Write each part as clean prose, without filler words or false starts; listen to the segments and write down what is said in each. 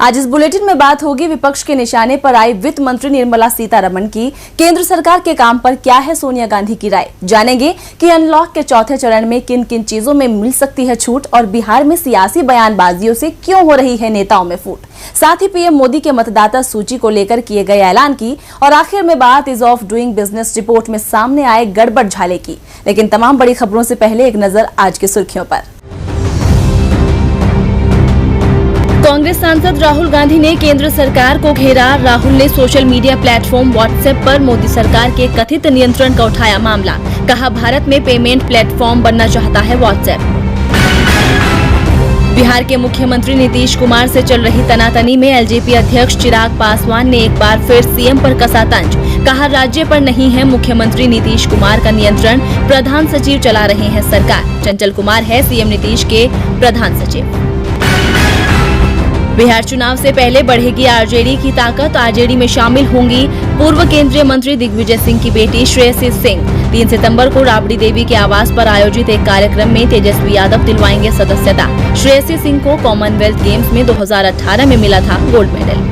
आज इस बुलेटिन में बात होगी विपक्ष के निशाने पर आई वित्त मंत्री निर्मला सीतारमण की। केंद्र सरकार के काम पर क्या है सोनिया गांधी की राय, जानेंगे कि अनलॉक के चौथे चरण में किन किन चीजों में मिल सकती है छूट और बिहार में सियासी बयानबाजियों से क्यों हो रही है नेताओं में फूट। साथ ही पीएम मोदी के मतदाता सूची को लेकर किए गए ऐलान की और आखिर में बात is of doing business report में सामने आए गड़बड़ झाले की। लेकिन तमाम बड़ी खबरों से पहले एक नजर आज की सुर्खियों पर। कांग्रेस सांसद राहुल गांधी ने केंद्र सरकार को घेरा। राहुल ने सोशल मीडिया प्लेटफॉर्म व्हाट्सएप पर मोदी सरकार के कथित नियंत्रण का उठाया मामला। कहा, भारत में पेमेंट प्लेटफॉर्म बनना चाहता है व्हाट्सएप। बिहार के मुख्यमंत्री नीतीश कुमार से चल रही तनातनी में एलजेपी अध्यक्ष चिराग पासवान ने एक बार फिर सीएम पर कसा तंज। कहा, राज्य पर नहीं है मुख्यमंत्री नीतीश कुमार का नियंत्रण, प्रधान सचिव चला रहे हैं सरकार। चंचल कुमार है सीएम नीतीश के प्रधान सचिव। बिहार चुनाव से पहले बढ़ेगी आरजेडी की ताकत। आरजेडी में शामिल होंगी पूर्व केंद्रीय मंत्री दिग्विजय सिंह की बेटी श्रेयसी सिंह। 3 सितंबर को राबड़ी देवी के आवास पर आयोजित एक कार्यक्रम में तेजस्वी यादव दिलवाएंगे सदस्यता। श्रेयसी सिंह को कॉमनवेल्थ गेम्स में 2018 में मिला था गोल्ड मेडल।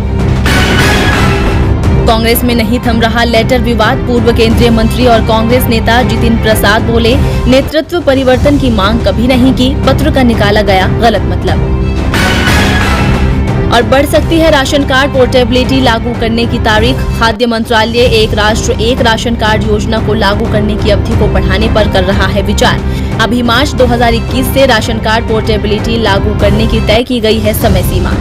कांग्रेस में नहीं थम रहा लेटर विवाद। पूर्व केंद्रीय मंत्री और कांग्रेस नेता जितिन प्रसाद बोले, नेतृत्व परिवर्तन की मांग कभी नहीं की, पत्र का निकाला गया गलत मतलब। और बढ़ सकती है राशन कार्ड पोर्टेबिलिटी लागू करने की तारीख। खाद्य मंत्रालय एक राष्ट्र एक राशन कार्ड योजना को लागू करने की अवधि को बढ़ाने पर कर रहा है विचार। अभी मार्च 2021 से राशन कार्ड पोर्टेबिलिटी लागू करने की तय की गई है समय सीमा।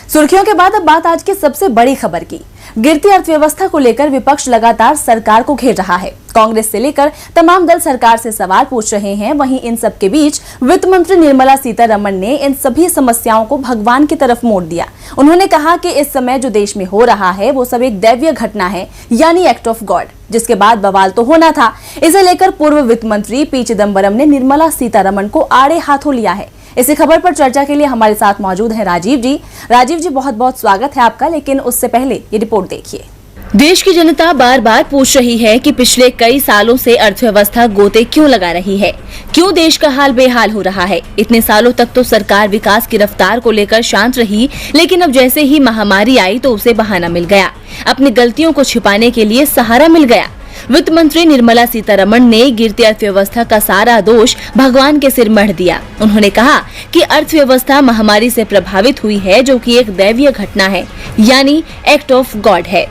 सुर्खियों के बाद अब बात आज की सबसे बड़ी खबर की। गिरती अर्थव्यवस्था को लेकर विपक्ष लगातार सरकार को घेर रहा है। कांग्रेस से लेकर तमाम दल सरकार से सवाल पूछ रहे हैं। वहीं इन सब के बीच वित्त मंत्री निर्मला सीतारमण ने इन सभी समस्याओं को भगवान की तरफ मोड़ दिया। उन्होंने कहा कि इस समय जो देश में हो रहा है वो सब एक दैवीय घटना है, यानी एक्ट ऑफ गॉड, जिसके बाद बवाल तो होना था। इसे लेकर पूर्व वित्त मंत्री पी चिदम्बरम ने निर्मला सीतारमण को आड़े हाथों लिया है। इसी खबर पर चर्चा के लिए हमारे साथ मौजूद हैं राजीव जी। राजीव जी, बहुत बहुत स्वागत है आपका। लेकिन उससे पहले ये रिपोर्ट देखिए। देश की जनता बार बार पूछ रही है कि पिछले कई सालों से अर्थव्यवस्था गोते क्यों लगा रही है, क्यों देश का हाल बेहाल हो रहा है। इतने सालों तक तो सरकार विकास की रफ्तार को लेकर शांत रही, लेकिन अब जैसे ही महामारी आई तो उसे बहाना मिल गया, अपनी गलतियों को छिपाने के लिए सहारा मिल गया। वित्त मंत्री निर्मला सीतारमण ने गिरती अर्थव्यवस्था का सारा दोष भगवान के सिर मढ़ दिया। उन्होंने कहा कि अर्थव्यवस्था महामारी से प्रभावित हुई है, जो कि एक दैवीय घटना है, यानी एक्ट ऑफ गॉड है।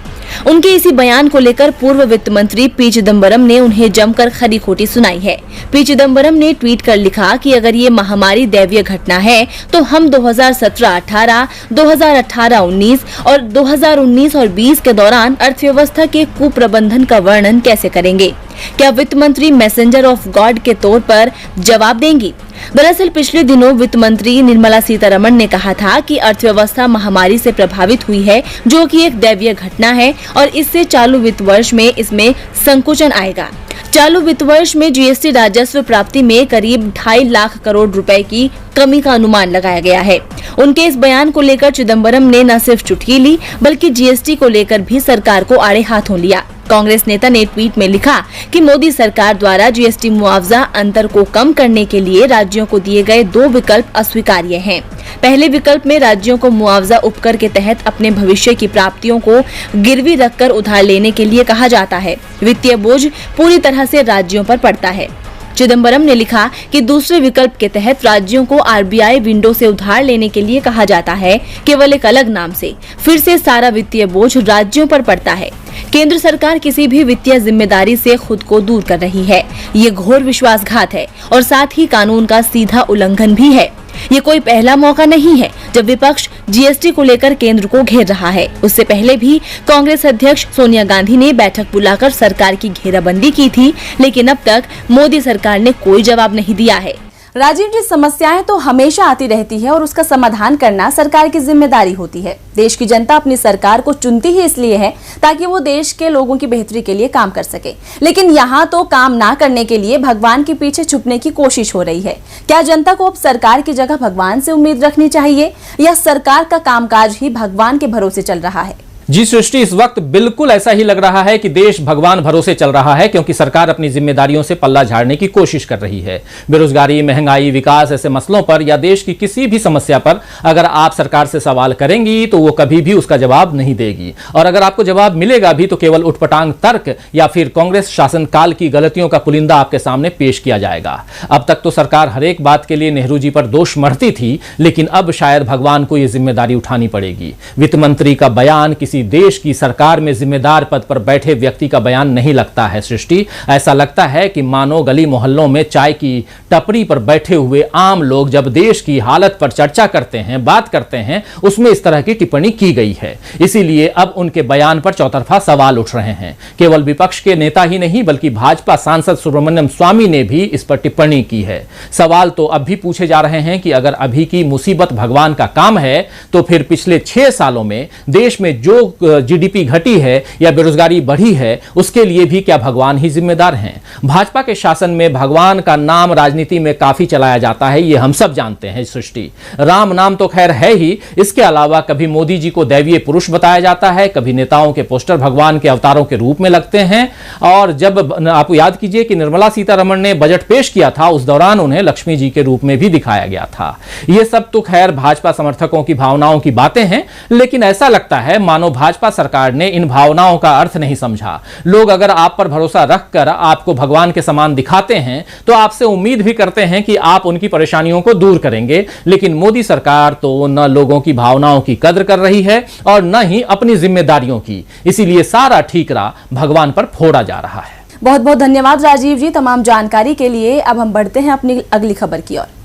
उनके इसी बयान को लेकर पूर्व वित्त मंत्री पी चिदम्बरम ने उन्हें जमकर खरी खोटी सुनाई है। पी चिदम्बरम ने ट्वीट कर लिखा कि अगर ये महामारी दैवीय घटना है तो हम 2017-18, 2018-19 और 2019 और 20 के दौरान अर्थव्यवस्था के कुप्रबंधन का वर्णन कैसे करेंगे? क्या वित्त मंत्री मैसेंजर ऑफ गॉड के तौर पर जवाब देंगी? दरअसल पिछले दिनों वित्त मंत्री निर्मला सीतारमण ने कहा था कि अर्थव्यवस्था महामारी से प्रभावित हुई है, जो कि एक दैवीय घटना है और इससे चालू वित्त वर्ष में इसमें संकुचन आएगा। चालू वित्त वर्ष में जीएसटी राजस्व प्राप्ति में करीब 2.5 लाख करोड़ रुपए की कमी का अनुमान लगाया गया है। उनके इस बयान को लेकर चिदम्बरम ने न सिर्फ चुटकी ली, बल्कि जीएसटी को लेकर भी सरकार को आड़े हाथों लिया। कांग्रेस नेता ने ट्वीट में लिखा कि मोदी सरकार द्वारा जीएसटी मुआवजा अंतर को कम करने के लिए राज्यों को दिए गए 2 विकल्प अस्वीकार्य हैं। पहले विकल्प में राज्यों को मुआवजा उपकर के तहत अपने भविष्य की प्राप्तियों को गिरवी रखकर उधार लेने के लिए कहा जाता है। वित्तीय बोझ पूरी तरह से राज्यों पर पड़ता है। चिदम्बरम ने लिखा कि दूसरे विकल्प के तहत राज्यों को आरबीआई विंडो से उधार लेने के लिए कहा जाता है, केवल एक अलग नाम से। फिर से सारा वित्तीय बोझ राज्यों पर पड़ता है। केंद्र सरकार किसी भी वित्तीय जिम्मेदारी से खुद को दूर कर रही है। ये घोर विश्वासघात है और साथ ही कानून का सीधा उल्लंघन भी है। ये कोई पहला मौका नहीं है जब विपक्ष जीएसटी को लेकर केंद्र को घेर रहा है। उससे पहले भी कांग्रेस अध्यक्ष सोनिया गांधी ने बैठक बुलाकर सरकार की घेराबंदी की थी, लेकिन अब तक मोदी सरकार ने कोई जवाब नहीं दिया है। राजीव जी, समस्याएं तो हमेशा आती रहती है और उसका समाधान करना सरकार की जिम्मेदारी होती है। देश की जनता अपनी सरकार को चुनती ही इसलिए है ताकि वो देश के लोगों की बेहतरी के लिए काम कर सके। लेकिन यहाँ तो काम ना करने के लिए भगवान के पीछे छुपने की कोशिश हो रही है। क्या जनता को अब सरकार की जगह भगवान से उम्मीद रखनी चाहिए या सरकार का कामकाज ही भगवान के भरोसे चल रहा है? जी सृष्टि, इस वक्त बिल्कुल ऐसा ही लग रहा है कि देश भगवान भरोसे चल रहा है, क्योंकि सरकार अपनी जिम्मेदारियों से पल्ला झाड़ने की कोशिश कर रही है। बेरोजगारी, महंगाई, विकास ऐसे मसलों पर या देश की किसी भी समस्या पर अगर आप सरकार से सवाल करेंगी तो वो कभी भी उसका जवाब नहीं देगी, और अगर आपको जवाब मिलेगा भी तो केवल उठपटांग तर्क या फिर कांग्रेस शासनकाल की गलतियों का पुलिंदा आपके सामने पेश किया जाएगा। अब तक तो सरकार हर एक बात के लिए नेहरू जी पर दोष मढ़ती थी, लेकिन अब शायद भगवान को यह जिम्मेदारी उठानी पड़ेगी। वित्त मंत्री का बयान किसी देश की सरकार में जिम्मेदार पद पर बैठे व्यक्ति का बयान नहीं लगता है सृष्टि। ऐसा लगता है कि मानो गली मोहल्लों में चाय की टपरी पर बैठे हुए आम लोग जब देश की हालत पर चर्चा करते हैं, बात करते हैं, उसमें इस तरह की टिप्पणी की गई है। इसीलिए अब उनके बयान पर चौतरफा सवाल उठ रहे हैं। केवल विपक्ष के नेता ही नहीं बल्कि भाजपा सांसद सुब्रमण्यम स्वामी ने भी इस पर टिप्पणी की है। सवाल तो अब भी पूछे जा रहे हैं कि अगर अभी की मुसीबत भगवान का काम है तो फिर पिछले 6 सालों में देश में जो जीडीपी घटी है या बेरोजगारी बढ़ी है उसके लिए भी क्या भगवान ही जिम्मेदार हैं? भाजपा के शासन में भगवान का नाम राजनीति में काफी चलाया जाता है, ये हम सब जानते हैं सृष्टि। राम नाम तो खैर है ही, इसके अलावा कभी मोदी जी को दैवीय पुरुष बताया जाता है, कभी नेताओं के पोस्टर भगवान के अवतारों के रूप में लगते हैं। और जब आप याद कीजिए कि निर्मला सीतारमण ने बजट पेश किया था, उस दौरान उन्हें लक्ष्मी जी के रूप में भी दिखाया गया था। ये सब तो खैर भाजपा समर्थकों की भावनाओं की बातें हैं, लेकिन ऐसा लगता है मानो भाजपा सरकार ने इन भावनाओं का अर्थ नहीं समझा। लोग अगर आप पर भरोसा रखकर आपको भगवान के समान दिखाते हैं तो आपसे उम्मीद भी करते हैं कि आप उनकी परेशानियों को दूर करेंगे, लेकिन मोदी सरकार तो न लोगों की भावनाओं की कद्र कर रही है और न ही अपनी जिम्मेदारियों की। इसीलिए सारा ठीकरा भगवान पर फोड़ा जा रहा है। बहुत बहुत धन्यवाद राजीव जी तमाम जानकारी के लिए। अब हम बढ़ते हैं अपनी अगली खबर की ओर।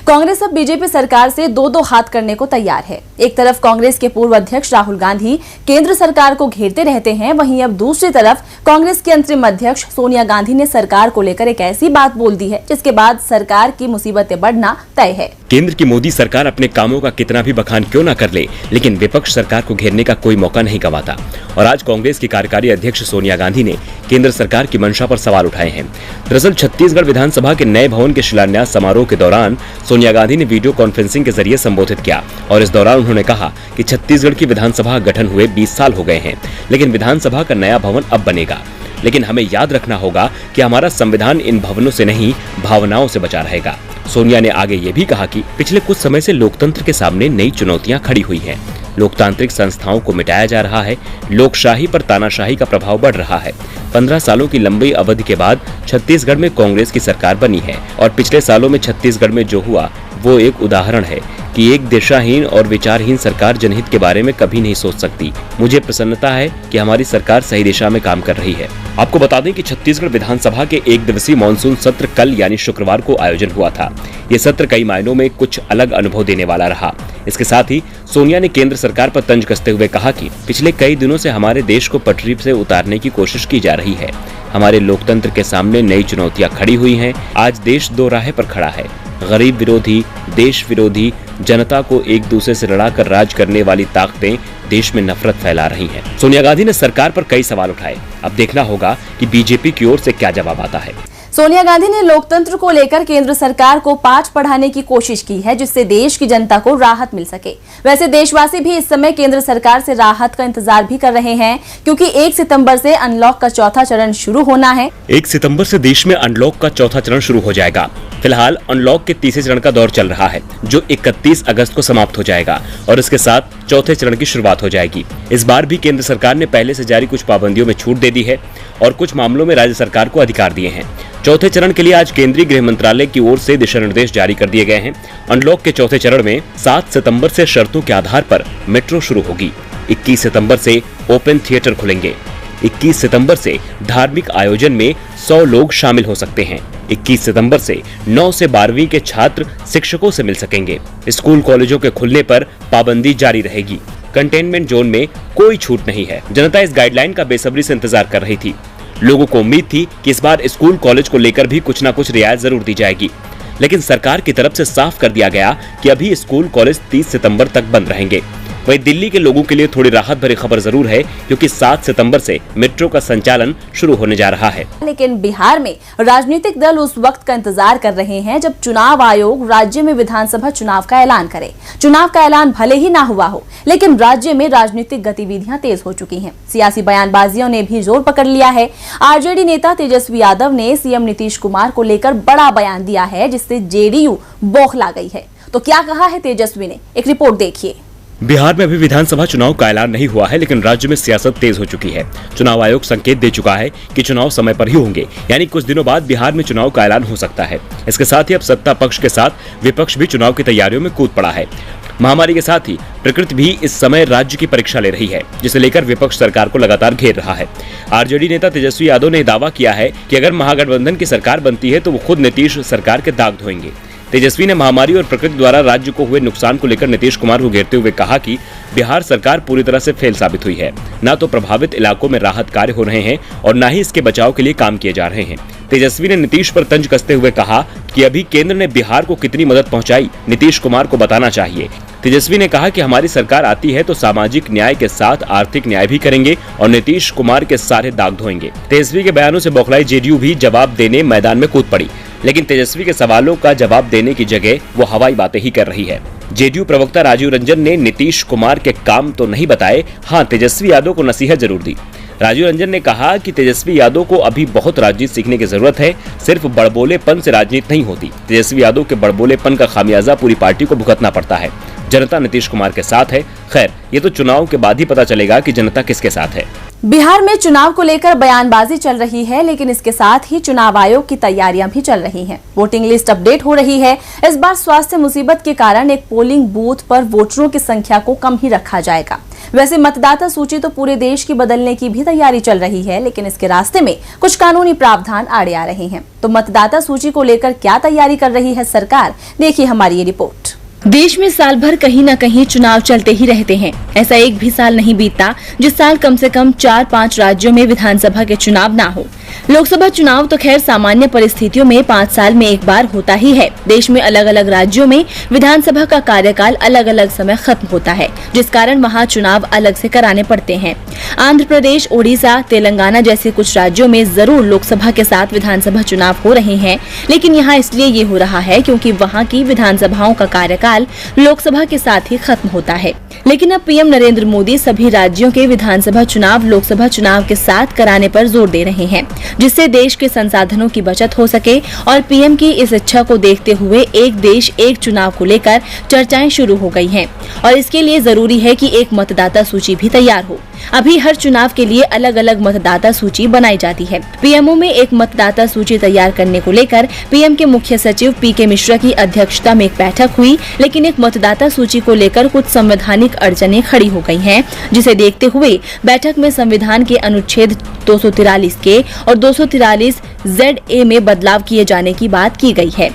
कांग्रेस अब बीजेपी सरकार से दो हाथ करने को तैयार है। एक तरफ कांग्रेस के पूर्व अध्यक्ष राहुल गांधी केंद्र सरकार को घेरते रहते हैं, वहीं अब दूसरी तरफ कांग्रेस की अंतरिम अध्यक्ष सोनिया गांधी ने सरकार को लेकर एक ऐसी बात बोल दी है जिसके बाद सरकार की मुसीबतें बढ़ना तय है। केंद्र की मोदी सरकार अपने कामों का कितना भी बखान क्यों न कर ले, लेकिन विपक्ष सरकार को घेरने का कोई मौका नहीं गंवाता। और आज कांग्रेस की कार्यकारी अध्यक्ष सोनिया गांधी ने केंद्र सरकार की मंशा पर सवाल उठाए हैं। दरअसल छत्तीसगढ़ विधानसभा के नए भवन के शिलान्यास समारोह के दौरान सोनिया गांधी ने वीडियो कॉन्फ्रेंसिंग के जरिए संबोधित किया और इस दौरान उन्होंने कहा कि छत्तीसगढ़ की विधानसभा गठन हुए 20 साल हो गए हैं, लेकिन विधानसभा का नया भवन अब बनेगा। लेकिन हमें याद रखना होगा कि हमारा संविधान इन भवनों से नहीं, भावनाओं से बचा रहेगा। सोनिया ने आगे ये भी कहा कि पिछले कुछ समय से लोकतंत्र के सामने नई चुनौतियां खड़ी हुई हैं। लोकतांत्रिक संस्थाओं को मिटाया जा रहा है, लोकशाही पर तानाशाही का प्रभाव बढ़ रहा है। 15 सालों की लंबी अवधि के बाद छत्तीसगढ़ में कांग्रेस की सरकार बनी है और पिछले सालों में छत्तीसगढ़ में जो हुआ वो एक उदाहरण है कि एक दिशाहीन और विचारहीन सरकार जनहित के बारे में कभी नहीं सोच सकती। मुझे प्रसन्नता है कि हमारी सरकार सही दिशा में काम कर रही है। आपको बता दें कि छत्तीसगढ़ विधानसभा के 1 दिवसीय मानसून सत्र कल यानी शुक्रवार को आयोजन हुआ था। ये सत्र कई मायनों में कुछ अलग अनुभव देने वाला रहा। इसके साथ ही सोनिया ने केंद्र सरकार पर तंज कसते हुए कहा कि पिछले कई दिनों से हमारे देश को पटरी से उतारने की कोशिश की जा रही है। हमारे लोकतंत्र के सामने नई चुनौतियां खड़ी हुई हैं। आज देश 2 राह पर खड़ा है। गरीब विरोधी, देश विरोधी, जनता को एक दूसरे से लड़ाकर राज करने वाली ताकतें देश में नफरत फैला रही हैं। सोनिया गांधी ने सरकार पर कई सवाल उठाए। अब देखना होगा कि बीजेपी की ओर से क्या जवाब आता है। सोनिया गांधी ने लोकतंत्र को लेकर केंद्र सरकार को पाठ पढ़ाने की कोशिश की है जिससे देश की जनता को राहत मिल सके। वैसे देशवासी भी इस समय केंद्र सरकार से राहत का इंतजार भी कर रहे हैं, क्योंकि 1 सितंबर से अनलॉक का चौथा चरण शुरू होना है। 1 सितंबर से देश में अनलॉक का चौथा चरण शुरू हो जाएगा। फिलहाल अनलॉक के तीसरे चरण का दौर चल रहा है, जो 31 अगस्त को समाप्त हो जाएगा और इसके साथ चौथे चरण की शुरुआत हो जाएगी। इस बार भी केंद्र सरकार ने पहले से जारी कुछ पाबंदियों में छूट दे दी है और कुछ मामलों में राज्य सरकार को अधिकार दिए हैं। चौथे चरण के लिए आज केंद्रीय गृह मंत्रालय की ओर से दिशा निर्देश जारी कर दिए गए हैं। अनलॉक के चौथे चरण में 7 सितंबर से शर्तों के आधार पर मेट्रो शुरू होगी। 21 सितंबर से ओपन थिएटर खुलेंगे। 21 सितंबर से धार्मिक आयोजन में 100 लोग शामिल हो सकते हैं। 21 सितंबर से 9 से 12वीं के छात्र शिक्षकों से मिल सकेंगे। स्कूल कॉलेजों के खुलने पर पाबंदी जारी रहेगी। कंटेनमेंट जोन में कोई छूट नहीं है। जनता इस गाइडलाइन का बेसब्री से इंतजार कर रही थी। लोगों को उम्मीद थी कि इस बार स्कूल कॉलेज को लेकर भी कुछ न कुछ रियायत जरूर दी जाएगी, लेकिन सरकार की तरफ से साफ कर दिया गया कि अभी स्कूल कॉलेज 30 सितंबर तक बंद रहेंगे। वहीं दिल्ली के लोगों के लिए थोड़ी राहत भरी खबर जरूर है, क्योंकि 7 सितंबर से मेट्रो का संचालन शुरू होने जा रहा है। लेकिन बिहार में राजनीतिक दल उस वक्त का इंतजार कर रहे हैं जब चुनाव आयोग राज्य में विधानसभा चुनाव का ऐलान करे। चुनाव का ऐलान भले ही ना हुआ हो, लेकिन राज्य में राजनीतिक गतिविधियां तेज हो चुकी हैं। सियासी बयानबाजियों ने भी जोर पकड़ लिया है। आरजेडी नेता तेजस्वी यादव ने सीएम नीतीश कुमार को लेकर बड़ा बयान दिया है, जिससे जेडीयू बौखला गई है। तो क्या कहा है तेजस्वी ने, एक रिपोर्ट देखिए। बिहार में अभी विधानसभा चुनाव का ऐलान नहीं हुआ है, लेकिन राज्य में सियासत तेज हो चुकी है। चुनाव आयोग संकेत दे चुका है कि चुनाव समय पर ही होंगे, यानी कुछ दिनों बाद बिहार में चुनाव का ऐलान हो सकता है। इसके साथ ही अब सत्ता पक्ष के साथ विपक्ष भी चुनाव की तैयारियों में कूद पड़ा है। महामारी के साथ ही प्रकृति भी इस समय राज्य की परीक्षा ले रही है, जिसे लेकर विपक्ष सरकार को लगातार घेर रहा है। आरजेडी नेता तेजस्वी यादव ने दावा किया है कि अगर महागठबंधन की सरकार बनती है तो वो खुद नीतीश सरकार के दाग धोएंगे। तेजस्वी ने महामारी और प्रकृति द्वारा राज्य को हुए नुकसान को लेकर नीतीश कुमार को घेरते हुए कहा कि बिहार सरकार पूरी तरह से फेल साबित हुई है। न तो प्रभावित इलाकों में राहत कार्य हो रहे हैं और न ही इसके बचाव के लिए काम किए जा रहे हैं। तेजस्वी ने नीतीश पर तंज कसते हुए कहा कि अभी केंद्र ने बिहार को कितनी मदद पहुंचाई, नीतीश कुमार को बताना चाहिए। तेजस्वी ने कहा कि हमारी सरकार आती है तो सामाजिक न्याय के साथ आर्थिक न्याय भी करेंगे और नीतीश कुमार के सारे दाग धोएंगे। तेजस्वी के बयानों से बौखलाई जेडीयू भी जवाब देने मैदान में कूद पड़ी, लेकिन तेजस्वी के सवालों का जवाब देने की जगह वो हवाई बातें ही कर रही है। जेडीयू प्रवक्ता राजीव रंजन ने नीतीश कुमार के काम तो नहीं बताए, हाँ तेजस्वी यादव को नसीहत जरूर दी। राजीव रंजन ने कहा कि तेजस्वी यादव को अभी बहुत राजनीति सीखने की जरूरत है, सिर्फ बड़बोलेपन से राजनीति नहीं होती। तेजस्वी यादव के बड़बोलेपन का खामियाजा पूरी पार्टी को भुगतना पड़ता है। जनता नीतीश कुमार के साथ है। खैर, ये तो चुनाव के बाद ही पता चलेगा कि जनता किसके साथ है। बिहार में चुनाव को लेकर बयानबाजी चल रही है, लेकिन इसके साथ ही चुनाव आयोग की तैयारियां भी चल रही हैं। वोटिंग लिस्ट अपडेट हो रही है। इस बार स्वास्थ्य मुसीबत के कारण एक पोलिंग बूथ पर वोटरों की संख्या को कम ही रखा जाएगा। वैसे मतदाता सूची तो पूरे देश की बदलने की भी तैयारी चल रही है, लेकिन इसके रास्ते में कुछ कानूनी प्रावधान आड़े आ रहे हैं। तो मतदाता सूची को लेकर क्या तैयारी कर रही है सरकार, देखिए हमारी ये रिपोर्ट। देश में साल भर कहीं न कहीं चुनाव चलते ही रहते हैं। ऐसा एक भी साल नहीं बीतता जिस साल कम से कम 4-5 राज्यों में विधानसभा के चुनाव ना हो। लोकसभा चुनाव तो खैर सामान्य परिस्थितियों में 5 साल में एक बार होता ही है। देश में अलग अलग राज्यों में विधानसभा का कार्यकाल अलग अलग समय खत्म होता है, जिस कारण वहाँ चुनाव अलग से कराने पड़ते हैं। आंध्र प्रदेश, ओडिशा, तेलंगाना जैसे कुछ राज्यों में जरूर लोकसभा के साथ विधानसभा चुनाव हो रहे हैं, लेकिन यहाँ इसलिए ये हो रहा है क्योंकि वहाँ की विधानसभाओं का कार्यकाल लोकसभा के साथ ही खत्म होता है। लेकिन अब पीएम नरेंद्र मोदी सभी राज्यों के विधानसभा चुनाव लोकसभा चुनाव के साथ कराने पर जोर दे रहे हैं, जिससे देश के संसाधनों की बचत हो सके। और पीएम की इस इच्छा को देखते हुए एक देश एक चुनाव को लेकर चर्चाएं शुरू हो गई हैं और इसके लिए जरूरी है कि एक मतदाता सूची भी तैयार हो। अभी हर चुनाव के लिए अलग अलग मतदाता सूची बनाई जाती है। पीएमओ में एक मतदाता सूची तैयार करने को लेकर पीएम के मुख्य सचिव पीके मिश्रा की अध्यक्षता में एक बैठक हुई, लेकिन एक मतदाता सूची को लेकर कुछ संवैधानिक अड़चनें खड़ी हो गई हैं, जिसे देखते हुए बैठक में संविधान के अनुच्छेद 243 के और 243 ZA में बदलाव किए जाने की बात की गई है।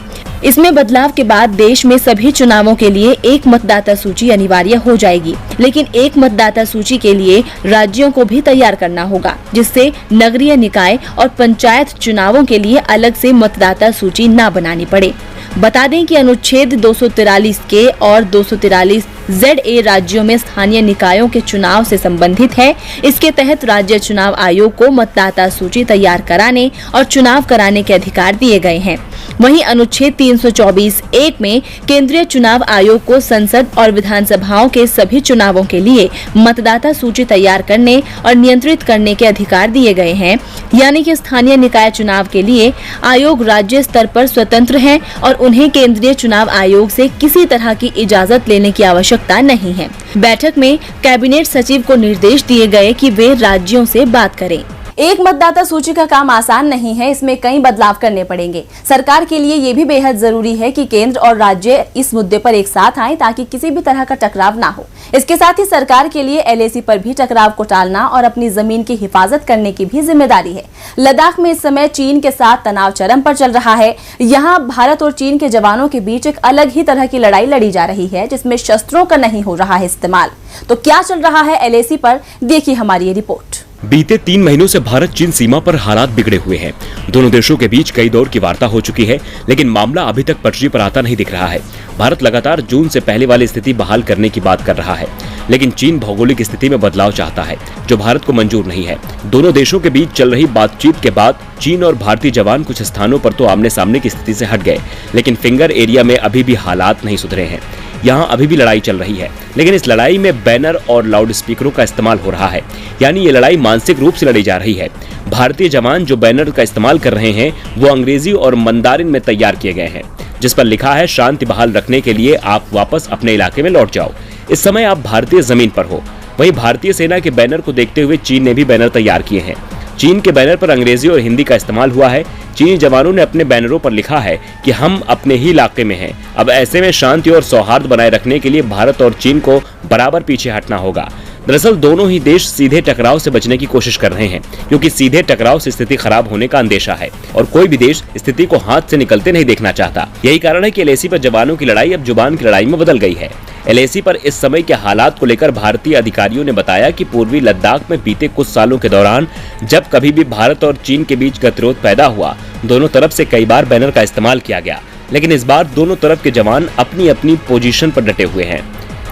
इसमें बदलाव के बाद देश में सभी चुनावों के लिए एक मतदाता सूची अनिवार्य हो जाएगी, लेकिन एक मतदाता सूची के लिए राज्यों को भी तैयार करना होगा, जिससे नगरीय निकाय और पंचायत चुनावों के लिए अलग से मतदाता सूची न बनानी पड़े। बता दें कि अनुच्छेद 243 के और 243 ZA राज्यों में स्थानीय निकायों के चुनाव से संबंधित है। इसके तहत राज्य चुनाव आयोग को मतदाता सूची तैयार कराने और चुनाव कराने के अधिकार दिए गए हैं। वहीं अनुच्छेद 324(1) में केंद्रीय चुनाव आयोग को संसद और विधानसभाओं के सभी चुनावों के लिए मतदाता सूची तैयार करने और नियंत्रित करने के अधिकार दिए गए हैं। यानी कि स्थानीय निकाय चुनाव के लिए आयोग राज्य स्तर पर स्वतंत्र है और उन्हें केंद्रीय चुनाव आयोग से किसी तरह की इजाजत लेने की आवश्यकता नहीं है। बैठक में कैबिनेट सचिव को निर्देश दिए गए कि वे राज्यों से बात करें। एक मतदाता सूची का काम आसान नहीं है, इसमें कई बदलाव करने पड़ेंगे। सरकार के लिए ये भी बेहद जरूरी है कि केंद्र और राज्य इस मुद्दे पर एक साथ आएं ताकि किसी भी तरह का टकराव ना हो। इसके साथ ही सरकार के लिए LAC पर भी टकराव को टालना और अपनी जमीन की हिफाजत करने की भी जिम्मेदारी है। लद्दाख में इस समय चीन के साथ तनाव चरम पर चल रहा है। यहाँ भारत और चीन के जवानों के बीच एक अलग ही तरह की लड़ाई लड़ी जा रही है, जिसमें शस्त्रों का नहीं हो रहा है इस्तेमाल। तो क्या चल रहा है LAC पर, देखिए हमारी ये रिपोर्ट। बीते 3 महीनों से भारत चीन सीमा पर हालात बिगड़े हुए हैं। दोनों देशों के बीच कई दौर की वार्ता हो चुकी है, लेकिन मामला अभी तक पटरी पर आता नहीं दिख रहा है। भारत लगातार जून से पहले वाली स्थिति बहाल करने की बात कर रहा है। लेकिन चीन भौगोलिक स्थिति में बदलाव चाहता है जो भारत को मंजूर नहीं है। दोनों देशों के बीच चल रही बातचीत के बाद चीन और भारतीय जवान कुछ स्थानों पर तो आमने सामने की स्थिति से हट गए, लेकिन फिंगर एरिया में अभी भी हालात नहीं सुधरे हैं। यहाँ अभी भी लड़ाई चल रही है, लेकिन इस लड़ाई में बैनर और लाउड स्पीकरों का इस्तेमाल हो रहा है, यानी ये लड़ाई मानसिक रूप से लड़ी जा रही है। भारतीय जवान जो बैनर का इस्तेमाल कर रहे हैं वो अंग्रेजी और मंदारिन में तैयार किए गए हैं, जिस पर लिखा है शांति बहाल रखने के लिए आप वापस अपने इलाके में लौट जाओ, इस समय आप भारतीय जमीन पर हो। वहीं भारतीय सेना के बैनर को देखते हुए चीन ने भी बैनर तैयार किए हैं। चीन के बैनर पर अंग्रेजी और हिंदी का इस्तेमाल हुआ है। चीनी जवानों ने अपने बैनरों पर लिखा है कि हम अपने ही इलाके में हैं। अब ऐसे में शांति और सौहार्द बनाए रखने के लिए भारत और चीन को बराबर पीछे हटना होगा। दरअसल दोनों ही देश सीधे टकराव से बचने की कोशिश कर रहे हैं, क्योंकि सीधे टकराव से स्थिति खराब होने का अंदेशा है और कोई भी देश स्थिति को हाथ से निकलते नहीं देखना चाहता। यही कारण है कि एलएसी पर जवानों की लड़ाई अब जुबान की लड़ाई में बदल गई है। एलएसी पर इस समय के हालात को लेकर भारतीय अधिकारियों ने बताया कि पूर्वी लद्दाख में बीते कुछ सालों के दौरान जब कभी भी भारत और चीन के बीच गतिरोध पैदा हुआ, दोनों तरफ से कई बार बैनर का इस्तेमाल किया गया, लेकिन इस बार दोनों तरफ के जवान अपनी अपनी पोजीशन पर डटे हुए हैं,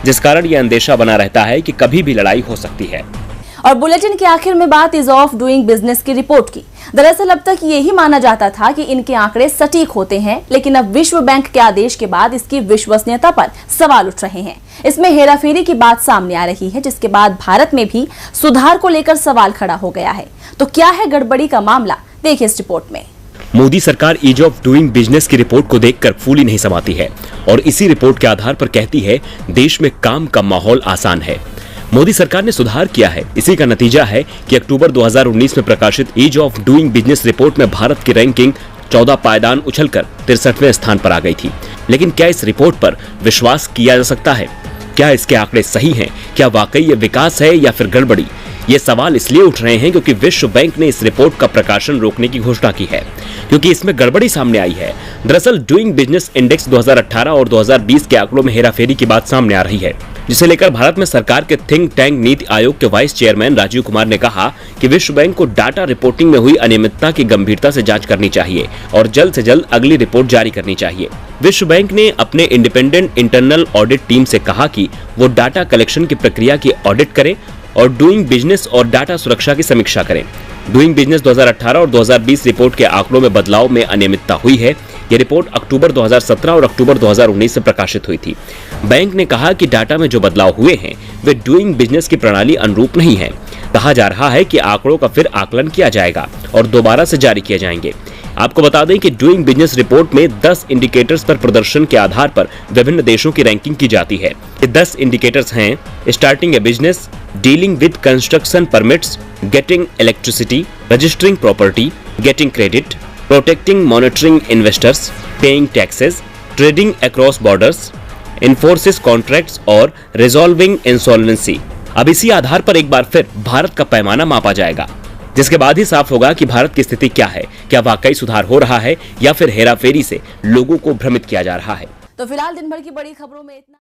जिस कारण यह अंदेशा बना रहता है कि कभी भी लड़ाई हो सकती है। और बुलेटिन के आखिर में बात इज ऑफ डूइंग बिजनेस की रिपोर्ट की। दरअसल अब तक यही माना जाता था कि इनके आंकड़े सटीक होते हैं, लेकिन अब विश्व बैंक के आदेश के बाद इसकी विश्वसनीयता पर सवाल उठ रहे हैं। इसमें हेराफेरी की बात सामने आ रही है, जिसके बाद भारत में भी सुधार को लेकर सवाल खड़ा हो गया है। तो क्या है गड़बड़ी का मामला, देखिए इस रिपोर्ट में। मोदी सरकार ईज ऑफ डूइंग बिजनेस की रिपोर्ट को देखकर फूली नहीं समाती है और इसी रिपोर्ट के आधार पर कहती है देश में काम का माहौल आसान है। मोदी सरकार ने सुधार किया है। इसी का नतीजा है कि अक्टूबर 2019 में प्रकाशित ease of doing business report में भारत की रैंकिंग 14 पायदान उछलकर 63वें स्थान पर आ गई थी। लेकिन क्या इस रिपोर्ट पर विश्वास किया जा सकता है? क्या इसके आंकड़े सही हैं? क्या वाकई ये विकास है या फिर गड़बड़ी? ये सवाल इसलिए उठ रहे हैं क्योंकि विश्व बैंक ने इस रिपोर्ट का प्रकाशन रोकने की घोषणा की है, क्योंकि इसमें गड़बड़ी सामने आई है। दरअसल डूइंग बिजनेस इंडेक्स 2018 और 2020 के आंकड़ों में हेराफेरी की बात सामने आ रही है, जिसे लेकर भारत में सरकार के थिंक टैंक नीति आयोग के वाइस चेयरमैन राजीव कुमार ने कहा कि विश्व बैंक को डाटा रिपोर्टिंग में हुई अनियमितता की गंभीरता से जांच करनी चाहिए और जल्द से जल्द अगली रिपोर्ट जारी करनी चाहिए। विश्व बैंक ने अपने इंडिपेंडेंट इंटरनल ऑडिट टीम से कहा कि वो डाटा कलेक्शन की प्रक्रिया की ऑडिट करे और डूइंग बिजनेस और डाटा सुरक्षा की समीक्षा करें। डूइंग बिजनेस 2018 और 2020 रिपोर्ट के आंकड़ों में बदलाव में अनियमितता हुई है। यह रिपोर्ट अक्टूबर 2017 और अक्टूबर 2019 में प्रकाशित हुई थी। बैंक ने कहा कि डाटा में जो बदलाव हुए हैं वे डूइंग बिजनेस की प्रणाली अनुरूप नहीं है। कहा जा रहा है कि आंकड़ों का फिर आकलन किया जाएगा और दोबारा से जारी किए जाएंगे। आपको बता दें कि डूइंग बिजनेस रिपोर्ट में 10 इंडिकेटर्स पर प्रदर्शन के आधार पर विभिन्न देशों की रैंकिंग की जाती है। ये 10 इंडिकेटर्स हैं: starting a business, dealing with construction permits, getting electricity, registering property, getting credit, protecting monitoring investors, paying taxes, trading across borders, enforcing contracts और रिजॉल्विंग इंसॉल्वेंसी। अब इसी आधार पर एक बार फिर भारत का पैमाना मापा जाएगा, जिसके बाद ही साफ होगा कि भारत की स्थिति क्या है, क्या वाकई सुधार हो रहा है या फिर हेराफेरी से लोगों को भ्रमित किया जा रहा है। तो फिलहाल दिन भर की बड़ी खबरों में इतना।